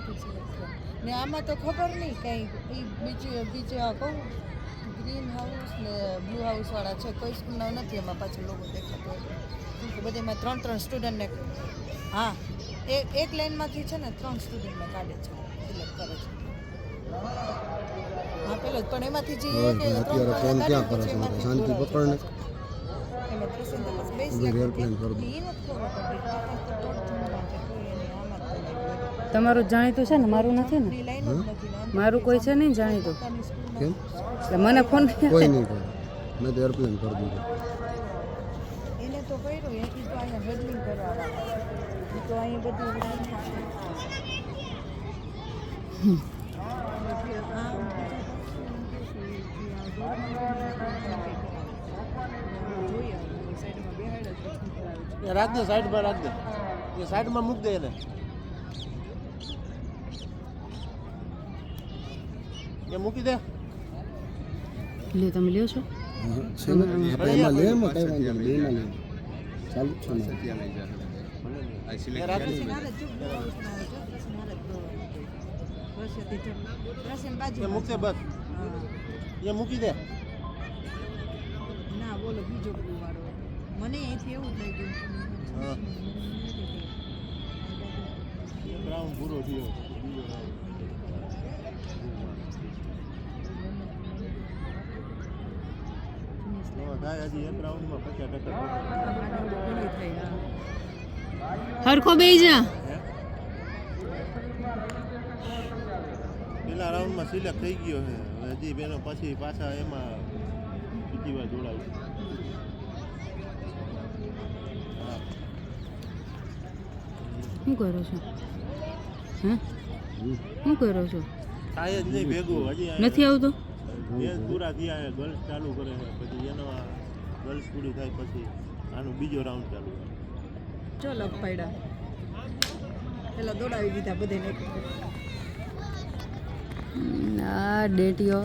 નથી સિલેક્ટ થયા ને આમાં તો ખબર નહીં કંઈ બીજા કહું ગ્રીન હાઉસ ને બ્લુ હાઉસવાળા છે કોઈ સ્કૂલના નથી એમાં પાછળ લોકો દેખાતો હોય કે બધીમાં 3 સ્ટુડન્ટને હા એક લાઇનમાંથી છે ને 3 સ્ટુડન્ટને કાઢે છે સિલેક્ટ કરે છે હા પેલો જ પણ એમાંથી જે અત્યારે ફોન ક્યાં કરે છે મારે શાંતિ પકડને એરપ્લેન કરી દો તમારું જાણીતું છે ને મારું નથી ને મારું કોઈ છે નહીં જાણીતું કેમ એટલે મને ફોન કોઈ નહીં કરે મેં તો એરપ્લેન કરી દીધું એને તો કર્યું એ તો અહીંયા બદલીને કરવા તો અહીંયા બધું રાખ દે સાઈડમાં રાખ દે એ સાઈડમાં મૂક દે એને એ મૂકી દે લે તમે લ્યો છો છે ને આપણે એમાં લે એમાં કઈ વાંધો નહીં બેમાં લે ચાલુ છે ને એ રાખ દે એ મૂક દે બસ એ મૂકી દે ના બોલો બીજો બ્લુ વાળો મને અહીંથી એવું જ લાગ્યું હા રાઉન્ડ પૂરો થયો થાય હજી એક રાઉન્ડમાં 50% હરખો બેહી જા પેલા રાઉન્ડમાં સિલેક્ટ થઈ ગયો છે હજી બેનો પછી પાછા એમાં બીજી વાર જોડાયું હા શું કરો છો હે શું કરો છો થાય જ નહીં ભેગું હજી નથી આવતું એ પૂરા થયા ગર્લ્સ ચાલુ કરે છે પછી એનો ગર્લ્સ પૂરી થાય પછી આનું બીજો રાઉન્ડ ચાલુ થાય ચલો પડ્યા પેલા દોડાવી દીધા બધાને આ ડેટીઓ